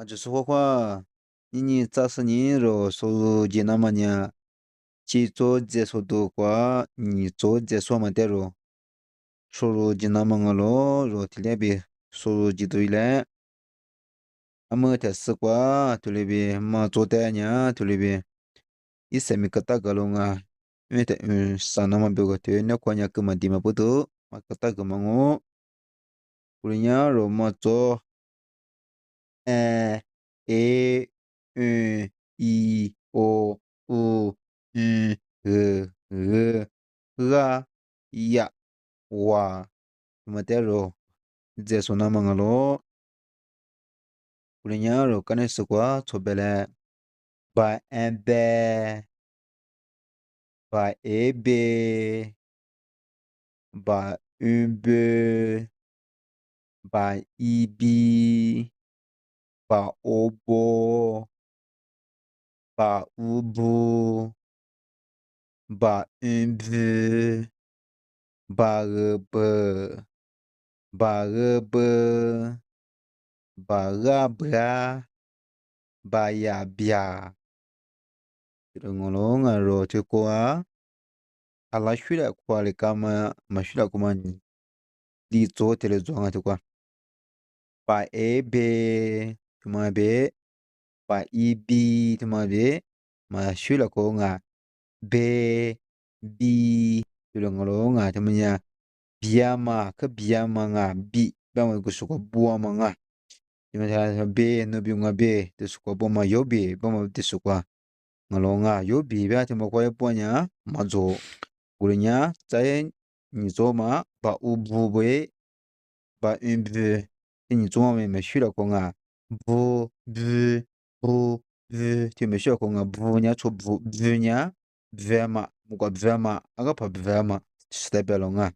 就是话，你咋是你肉收入进那么呢？去做这说的话，你做这说嘛的肉，收入进那么个咯，肉体那边收入进对了，那么的是话，对那边嘛做的呢，对那边一些米个大个龙啊，因为的上那么别个对，那块呢根本地嘛不多，嘛个大个嘛我，不然呢肉嘛做。Ä, E, Ö, I, O, U, Y, G, G, Ga, Ya, Wa. Matero, Jesuna Mangalo, Pulignaro, Canesqua, Tobele, by Embe, by Ebe, by Umbe, by Ibi, by Obo, by Ubu, by Umbu. Barbe, barbe, barabra, bayabia. Ngolonga ro chikoa. Ala shula kwa le kama mashula kuma di to tele zonga chikoa. Ba ebe, tuma be, ba ibi, tuma be, mashula ko nga be, bi, ngolonga tumunya biama, ke biama nga bi, bama kusuko buama nga. Dimana be no bi nga be te sukwa boma yobi boma te sukwa ngalonga yobi ba te makwa yaponya mazo gulinya tsaye ni zoma ba ubu be ba umbu ni zoma me shira ko nga bu bu bu bu te me shira ko nga bu nya cho bu nya vema mukwa vema aga pa vema stabelo nga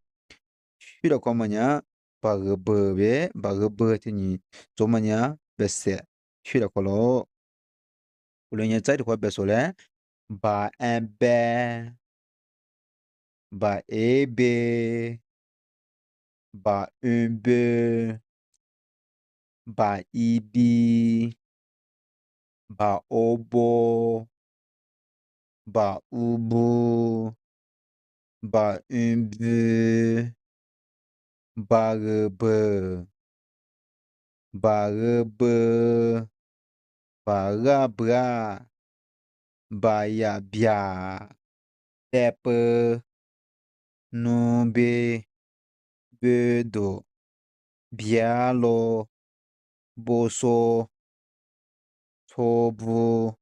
shira ko manya ba be ba te ni zoma nya bese shira ko lo ulenye tsari kwa besole ba embe ba ebe ba umbe ba ibi ba obo ba ubu ba umbu ba rebe ba rebe ba rabra ba yabia tepe numbe bedo bialo boso tobu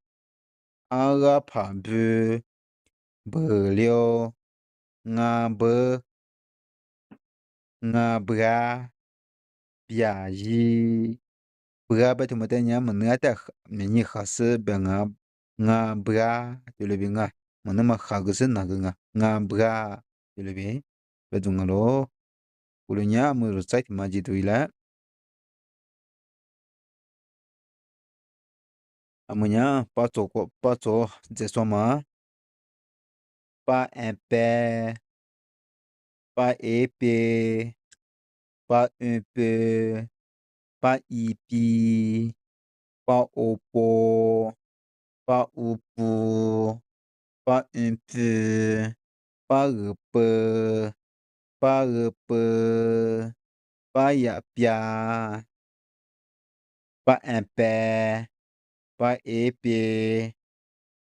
agapabu belio ngabe ngabra biaji bra tu matanya menata meni khase benga ngabra tulebinga manama khagse naga ngabra tulebi bedungalo ulunya mu site majituila amunya pato jesoma pa empe pa épée, pas un peu, pas hippie, pas au pot, pas au pot, pas un peu, pas repeu, pas repeu, pas yapia, pas un père, pas épée,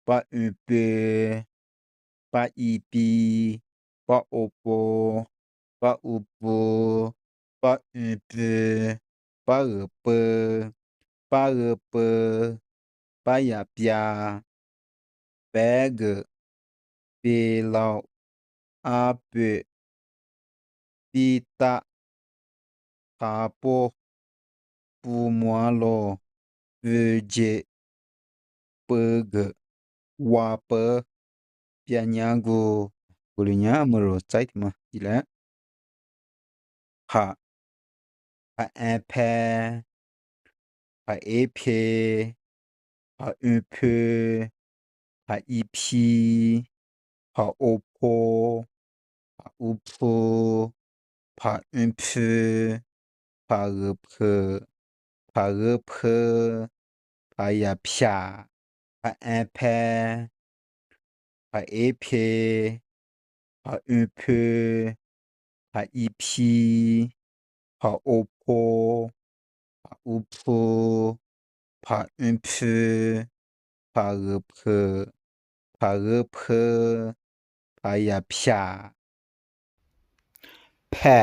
pas un peu, pas hippie, pas au pot, pas au pot, pas un peu, pas repeu, pas repeu, pas yapia, bag, pilau, ape, pita, kapo, pumoalo, veje, peg, wape, pianyago, kulinya mero site ma ila ha pa epe, pa epe, pa un peu, pa ipi, pa opo, pa upo, pa un peu, pa repre, pa repre, pa ya pia, pa un pain, pa épée, pa un peu, pa ipi, pa opo, pa upo, pa un peu, pa peu, pa peu, pa ya pia. Pe,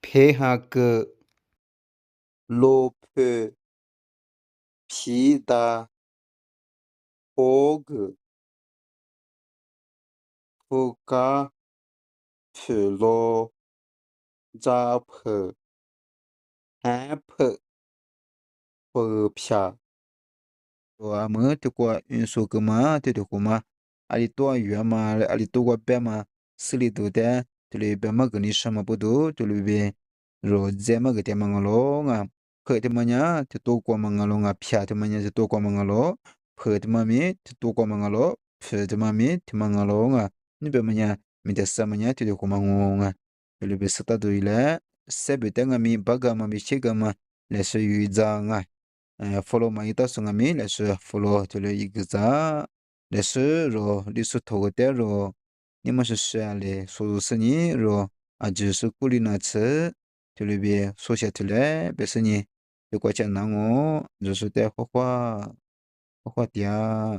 pe ha ge, lo pe, pi da, o ge, pu ga, pu lo, za pe, han pe, pu pia. Wa me te kwa un so ke ma te ko ma ali to yu ma ali to kwa pe ma sili to te te le be ma ge ni sha ma bu do te le be ro ze ma ge te ma ngalo nga phe te ma nya te to kwa ma ngalo nga pya te ma nya te to kwa ma ngalo phe te ma mi te to kwa ma ngalo phe te ma mi te ma ngalo nga ni be ma nya mi te sa ma nya te ko ma ngo nga te le be sa ta do ile se be te nga mi ba ga ma mi che ga ma le se yu za nga follow ma ita sunga mi le su follow to le yiga le su ro li su to de ro ni ma shi sha le su su ni ro a ji su ku li na ce to le bi so xia to le be se ni de kwa cha na ngo zo su de ho hua dia